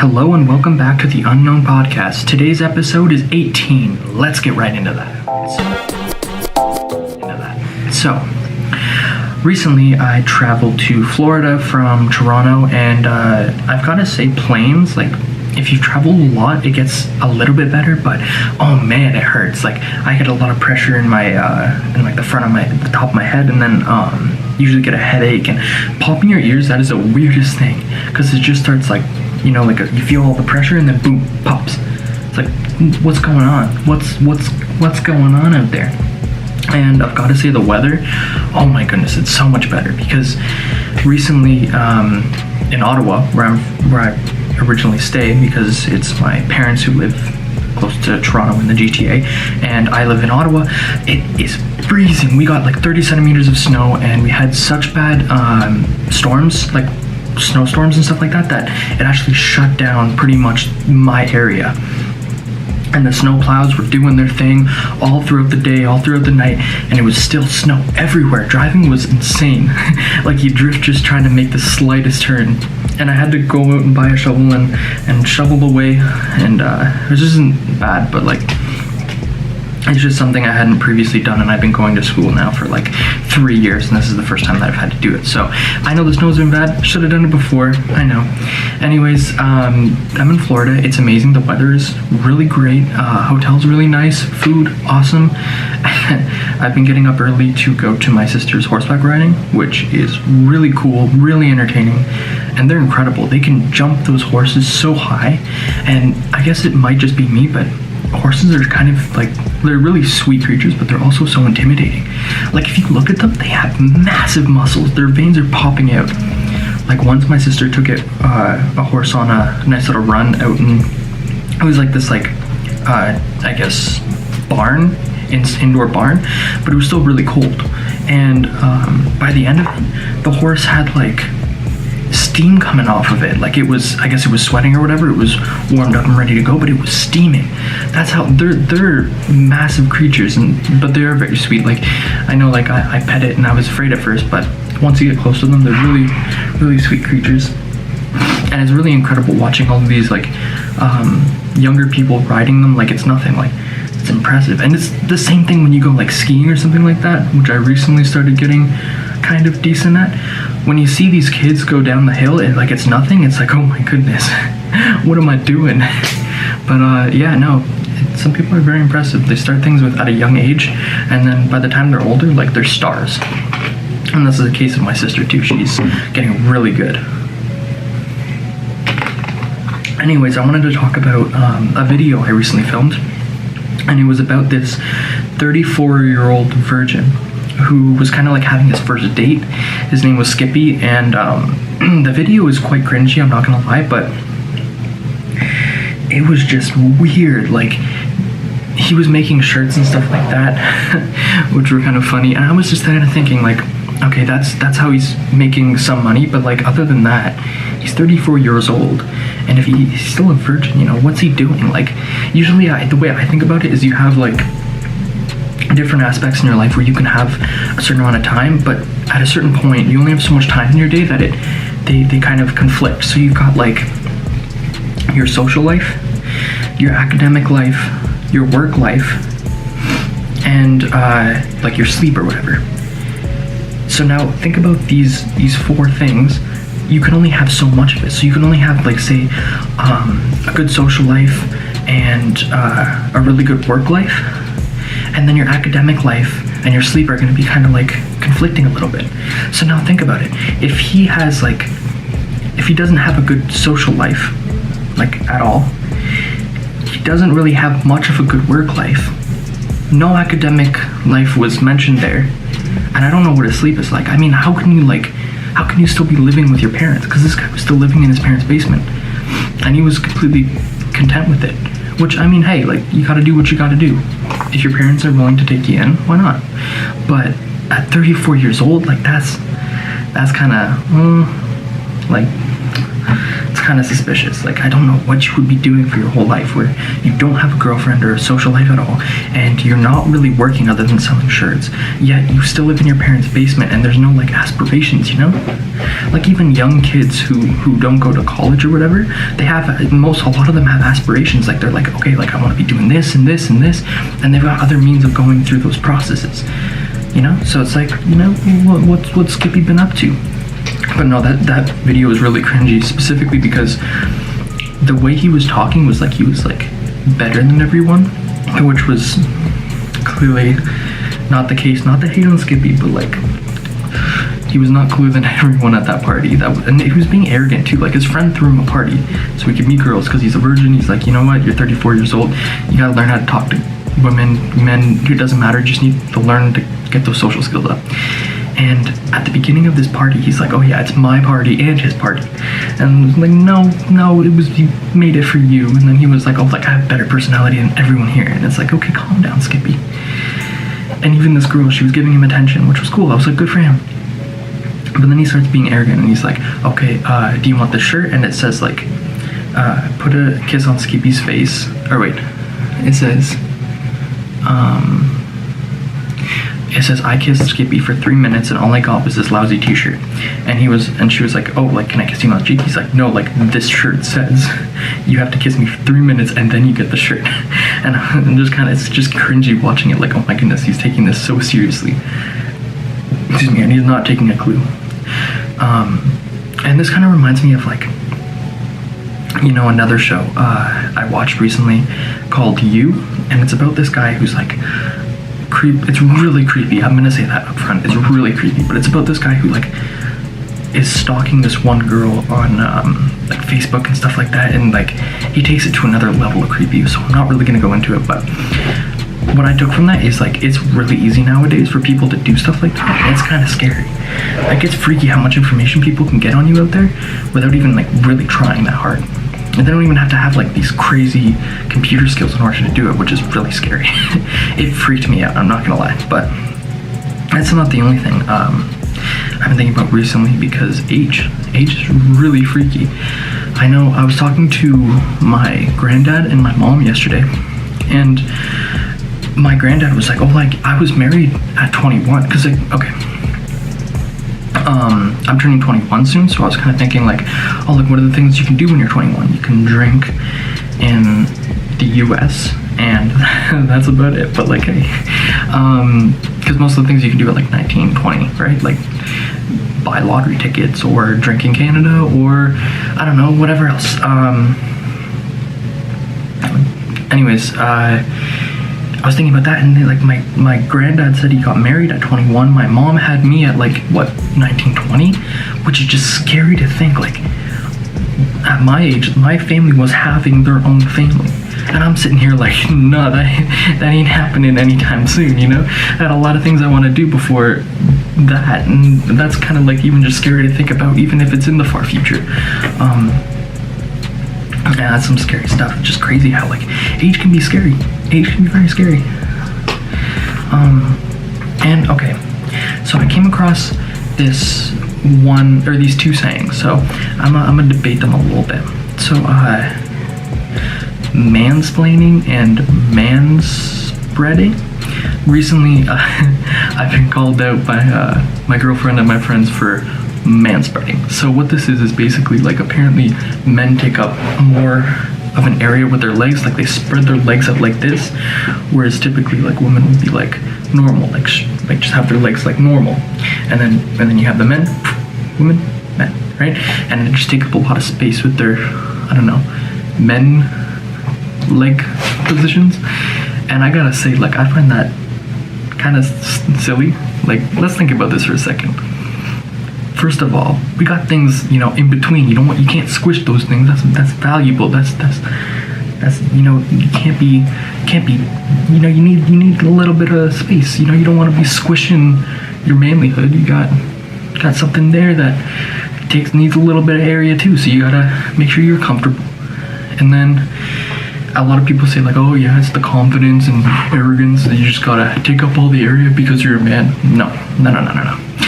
Hello and welcome back to the Unknown Podcast. Today's episode is 18. Let's get right into that. So, recently I traveled to Florida from Toronto, and I've got to say, planes, like, if you travel a lot, it gets a little bit better, but oh man, it hurts. Like, I get a lot of pressure in my the front of the top of my head, and then usually get a headache. And popping your ears, that is the weirdest thing, because it just starts like, you feel all the pressure, and then boom, pops. It's like, what's going on? What's going on out there? And I've got to say, the weather, oh my goodness, it's so much better, because recently in Ottawa, where I originally stay, because it's my parents who live close to Toronto in the GTA, and I live in Ottawa, it is freezing. We got like 30 centimeters of snow, and we had such bad storms, like snowstorms and stuff like that, that it actually shut down pretty much my area. And the snow plows were doing their thing all throughout the day, all throughout the night, and it was still snow everywhere. Driving was insane. Like, you drift just trying to make the slightest turn. And I had to go out and buy a shovel and shovel away, and it just isn't bad, but like, it's just something I hadn't previously done, and I've been going to school now for like 3 years, and this is the first time that I've had to do it. So I know the snow's been bad, should have done it before, I know. Anyways, I'm in Florida. It's amazing. The weather is really great. Hotel's really nice. Food, awesome. I've been getting up early to go to my sister's horseback riding, which is really cool, really entertaining, and they're incredible. They can jump those horses so high, and I guess it might just be me, but horses are kind of like, they're really sweet creatures, but they're also so intimidating. Like, if you look at them, they have massive muscles. Their veins are popping out. Like, once my sister took a horse on a nice little run out, and it was like this, like, I guess, barn, indoor barn, but it was still really cold. And by the end of it, the horse had like steam coming off of it. Like, it was, I guess it was sweating or whatever. It was warmed up and ready to go, but it was steaming. That's how they're massive creatures, but they are very sweet. Like, I know, like, I pet it and I was afraid at first, but once you get close to them, they're really, really sweet creatures. And it's really incredible watching all of these like younger people riding them like it's nothing. Like, it's impressive. And it's the same thing when you go like skiing or something like that, which I recently started getting kind of decent at. When you see these kids go down the hill, like it's nothing, it's like, oh my goodness, what am I doing? But yeah, no, some people are very impressive. They start things at a young age, and then by the time they're older, like, they're stars. And this is the case of my sister too. She's getting really good. Anyways, I wanted to talk about a video I recently filmed, and it was about this 34-year-old virgin who was kind of like having his first date. His name was Skippy, and the video is quite cringy, I'm not gonna lie, but it was just weird. Like, he was making shirts and stuff like that, which were kind of funny, and I was just kind of thinking, like, okay, that's how he's making some money, but like, other than that, he's 34 years old, and if he's still a virgin, what's he doing? Like, usually the way I think about it is, you have like different aspects in your life where you can have a certain amount of time, but at a certain point you only have so much time in your day that they kind of conflict. So you've got like your social life, your academic life, your work life, and like your sleep or whatever. So now think about these four things. You can only have so much of it. So you can only have, like, say, a good social life and a really good work life, and then your academic life and your sleep are going to be kind of like conflicting a little bit. So now think about it. If he doesn't have a good social life, like, at all, he doesn't really have much of a good work life. No academic life was mentioned there, and I don't know what his sleep is like. I mean, how can you still be living with your parents? Because this guy was still living in his parents' basement, and he was completely content with it. Which, I mean, hey, like, you gotta do what you gotta do. If your parents are willing to take you in, why not? But at 34 years old, like, that's kind of, like, it's kind of suspicious. Like, I don't know what you would be doing for your whole life where you don't have a girlfriend or a social life at all, and you're not really working other than selling shirts, yet you still live in your parents' basement and there's no like aspirations, you know? Like, even young kids who don't go to college or whatever, they have a lot of them have aspirations. Like, they're like, okay, like I want to be doing this and this and this, and they've got other means of going through those processes, you know? So it's like, you know, what's Skippy been up to? But no, that video was really cringy, specifically because the way he was talking was like he was like better than everyone, which was clearly not the case. Not to hate on Skippy, but like he was not cooler than everyone at that party. And he was being arrogant too. Like, his friend threw him a party so he could meet girls because he's a virgin. He's like, you know what? You're 34 years old. You gotta learn how to talk to women, men. It doesn't matter. You just need to learn to get those social skills up. And at the beginning of this party, he's like, oh yeah, it's my party and his party. And I was like, no, he made it for you. And then he was like, oh, like, I have better personality than everyone here. And it's like, okay, calm down, Skippy. And even this girl, she was giving him attention, which was cool. I was like, good for him. But then he starts being arrogant and he's like, okay, do you want this shirt? And it says like, put a kiss on Skippy's face. Or wait, it says, I kissed Skippy for 3 minutes and all I got was this lousy t-shirt. And she was like, oh, like, can I kiss you on the cheek? He's like, no, like, this shirt says you have to kiss me for 3 minutes and then you get the shirt. And it's just cringy watching it. Like, oh my goodness, he's taking this so seriously. Excuse me, and he's not taking a clue. And this kind of reminds me of like, you know, another show I watched recently called You, and it's about this guy who's like it's really creepy. I'm gonna say that up front. It's really creepy, but it's about this guy who like is stalking this one girl on like Facebook and stuff like that, and like he takes it to another level of creepy. So I'm not really gonna go into it, but what I took from that is like it's really easy nowadays for people to do stuff like that. It's kind of scary. Like, it's freaky how much information people can get on you out there without even like really trying that hard. And they don't even have to have like these crazy computer skills in order to do it, which is really scary. It freaked me out, I'm not gonna lie. But that's not the only thing I've been thinking about recently, because age is really freaky. I know I was talking to my granddad and my mom yesterday, and my granddad was like, oh, like, I was married at 21, because like, okay, I'm turning 21 soon, so I was kind of thinking like, oh, look, what are the things you can do when you're 21? You can drink in the US, and that's about it. But like, hey, because most of the things you can do at like 19, 20, right? Like, buy lottery tickets or drink in Canada, or I don't know, whatever else. Anyways, I was thinking about that, and like my granddad said he got married at 21. My mom had me at like, what, 19, 20? Which is just scary to think, like, at my age, my family was having their own family. And I'm sitting here like, no, that ain't happening anytime soon, you know? I had a lot of things I want to do before that, and that's kind of like even just scary to think about, even if it's in the far future. Yeah, that's some scary stuff. It's just crazy how like age can be scary. Age can be very scary. And okay, so I came across these two sayings. So I'm gonna debate them a little bit. So mansplaining and manspreading. Recently, I've been called out by my girlfriend and my friends for manspreading. So what this is basically like, apparently men take up more of an area with their legs, like they spread their legs out like this, whereas typically like women would be like normal, like just have their legs like normal, and then you have the men, women, men, right? And they just take up a lot of space with their, I don't know, men leg positions. And I gotta say, like, I find that kind of silly. Like, let's think about this for a second. First of all, we got things, you know, in between. You can't squish those things. That's valuable. That's you know, you can't be, you know, you need a little bit of space. You know, you don't want to be squishing your manlyhood. You got something there that needs a little bit of area too. So you gotta make sure you're comfortable. And then a lot of people say like, oh yeah, it's the confidence and arrogance that you just gotta take up all the area because you're a man. No.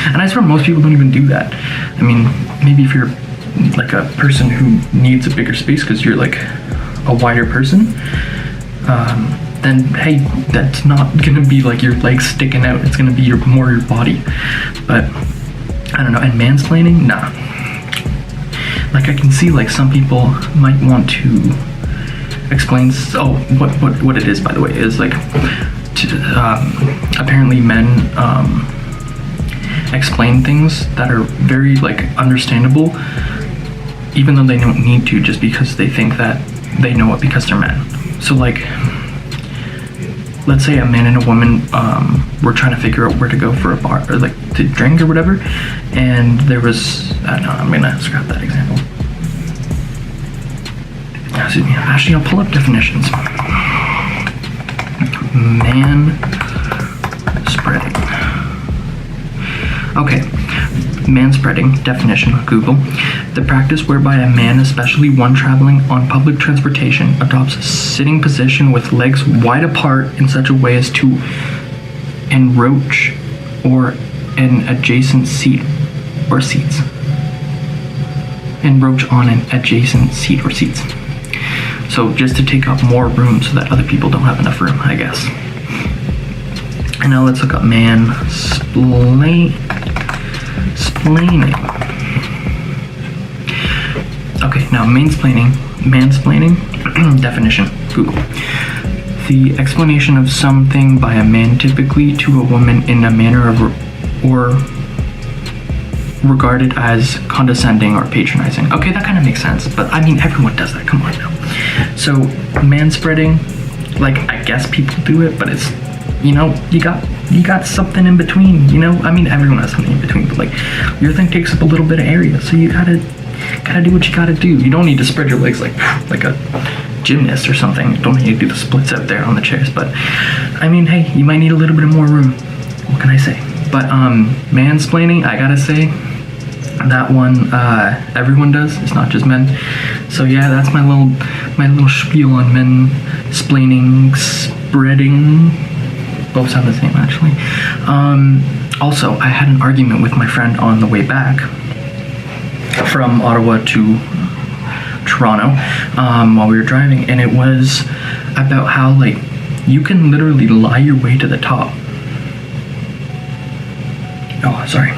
And I swear most people don't even do that. I mean, maybe if you're like a person who needs a bigger space because you're like a wider person, then hey, that's not gonna be like your legs sticking out. It's gonna be more your body. But I don't know. And mansplaining, nah. Like I can see like some people might want to explain. Oh, what it is, by the way, is like apparently men explain things that are very like understandable, even though they don't need to, just because they think that they know it because they're men. So like, let's say a man and a woman were trying to figure out where to go for a bar or like to drink or whatever, and there was, I don't know, I'm gonna scrap that example. Excuse me. Actually, I'll pull up definitions. Man spreading. Okay, manspreading, definition, Google. The practice whereby a man, especially one traveling on public transportation, adopts a sitting position with legs wide apart in such a way as to encroach or an adjacent seat or seats. Encroach on an adjacent seat or seats. So just to take up more room so that other people don't have enough room, I guess. And now let's look up mansplaining. Okay, now mansplaining, definition, Google. The explanation of something by a man, typically to a woman, in a manner of or regarded as condescending or patronizing. Okay, that kind of makes sense, but I mean, everyone does that, come on now. So, manspreading, like, I guess people do it, but it's, you know, you got something in between, you know? I mean, everyone has something in between, but like, your thing takes up a little bit of area, so you gotta do what you gotta do. You don't need to spread your legs like a gymnast or something. You don't need to do the splits out there on the chairs, but I mean, hey, you might need a little bit more room. What can I say? But mansplaining, I gotta say, that one everyone does. It's not just men. So yeah, that's my little spiel on men-splaining, spreading. Both sound the same, actually. Also, I had an argument with my friend on the way back from Ottawa to Toronto while we were driving, and it was about how like you can literally lie your way to the top. Oh, sorry.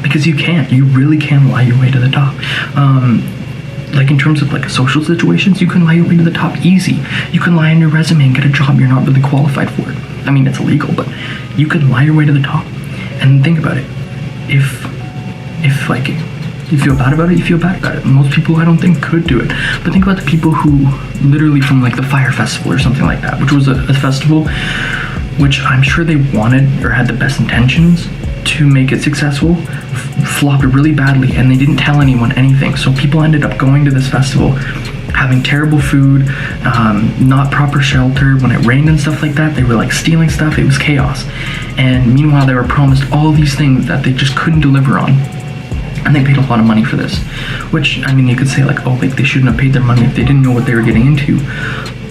Because you really can lie your way to the top. Like in terms of like social situations, you can lie your way to the top easy. You can lie on your resume and get a job you're not really qualified for. I mean, it's illegal, but you could lie your way to the top. And think about it. If like you feel bad about it, you feel bad about it. Most people, I don't think, could do it. But think about the people who literally from like the Fire Festival or something like that, which was a festival which I'm sure they wanted or had the best intentions to make it successful, flopped really badly, and they didn't tell anyone anything. So people ended up going to this festival, having terrible food, not proper shelter. When it rained and stuff like that, they were like stealing stuff. It was chaos. And meanwhile, they were promised all these things that they just couldn't deliver on. And they paid a lot of money for this, which, I mean, you could say like, oh, like they shouldn't have paid their money if they didn't know what they were getting into.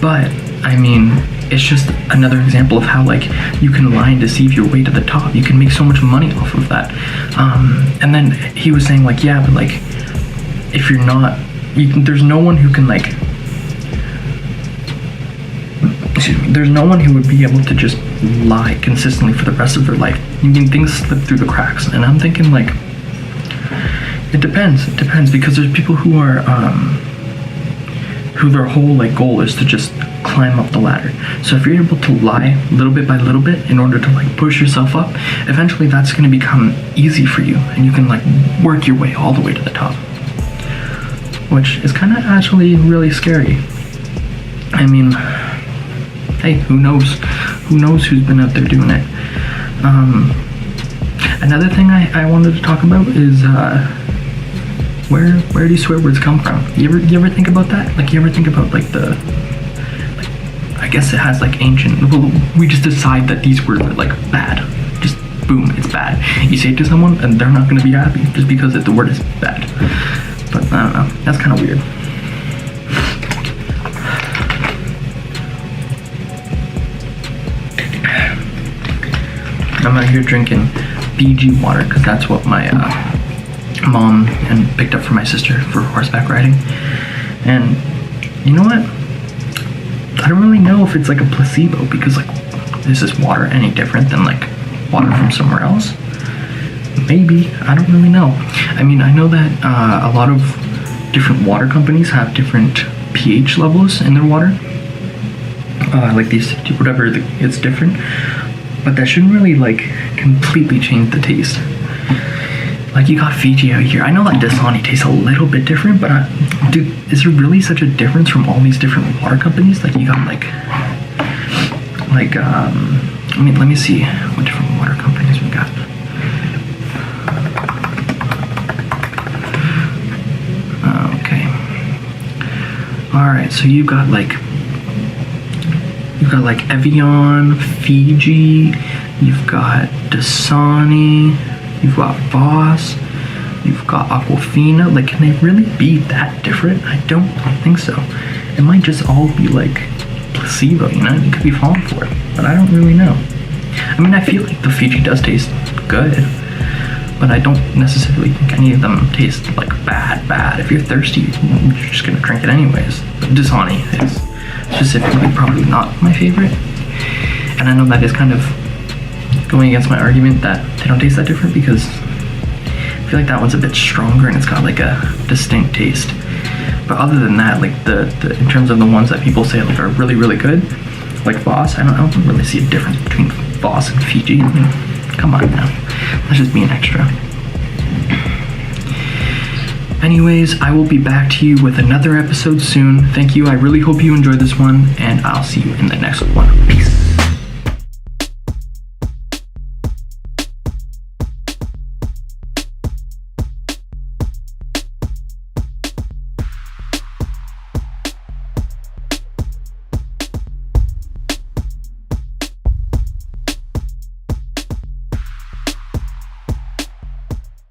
But I mean, it's just another example of how like you can lie and deceive your way to the top. You can make so much money off of that. And then he was saying like, yeah, but like if you're not, there's no one who can like, there's no one who would be able to just lie consistently for the rest of their life. I mean, things slip through the cracks, and I'm thinking like, it depends, because there's people who are who their whole like goal is to just climb up the ladder. So if you're able to lie little bit by little bit in order to like push yourself up, eventually that's going to become easy for you, and you can like work your way all the way to the top, which is kind of actually really scary. I mean, hey, who knows who's been out there doing it. Another thing I wanted to talk about is where do swear words come from? You ever think about that? Like, you ever think about like the, like, I guess it has like ancient, well, we just decide that these words are like bad. Just boom, it's bad. You say it to someone and they're not gonna be happy just because the word is bad. But I don't know, that's kind of weird. I'm out here drinking Fiji water because that's what my mom and picked up for my sister for horseback riding. And you know what? I don't really know if it's like a placebo because like, is this water any different than like water from somewhere else? Maybe. I don't really know. I mean, I know that a lot of different water companies have different pH levels in their water. Like these, whatever, it's different. But that shouldn't really like completely change the taste. Like you got Fiji out here. I know that Dasani tastes a little bit different, but dude, is there really such a difference from all these different water companies? Like you got I mean, let me see what different water companies we got. Okay. All right, so you've got like Evian, Fiji, you've got Dasani, you've got Voss, you've got Aquafina. Like, can they really be that different? I don't think so. It might just all be like placebo, you know? You could be falling for it, but I don't really know. I mean, I feel like the Fiji does taste good, but I don't necessarily think any of them taste like bad. If you're thirsty, you're just gonna drink it anyways. But Dasani is specifically probably not my favorite, and I know that is kind of going against my argument that they don't taste that different because I feel like that one's a bit stronger and it's got like a distinct taste. But other than that, like the in terms of the ones that people say like are really good, like Voss, I don't really see a difference between Voss and Fiji. I mean, come on now, that's just being extra. Anyways, I will be back to you with another episode soon. Thank you. I really hope you enjoyed this one, and I'll see you in the next one. Peace.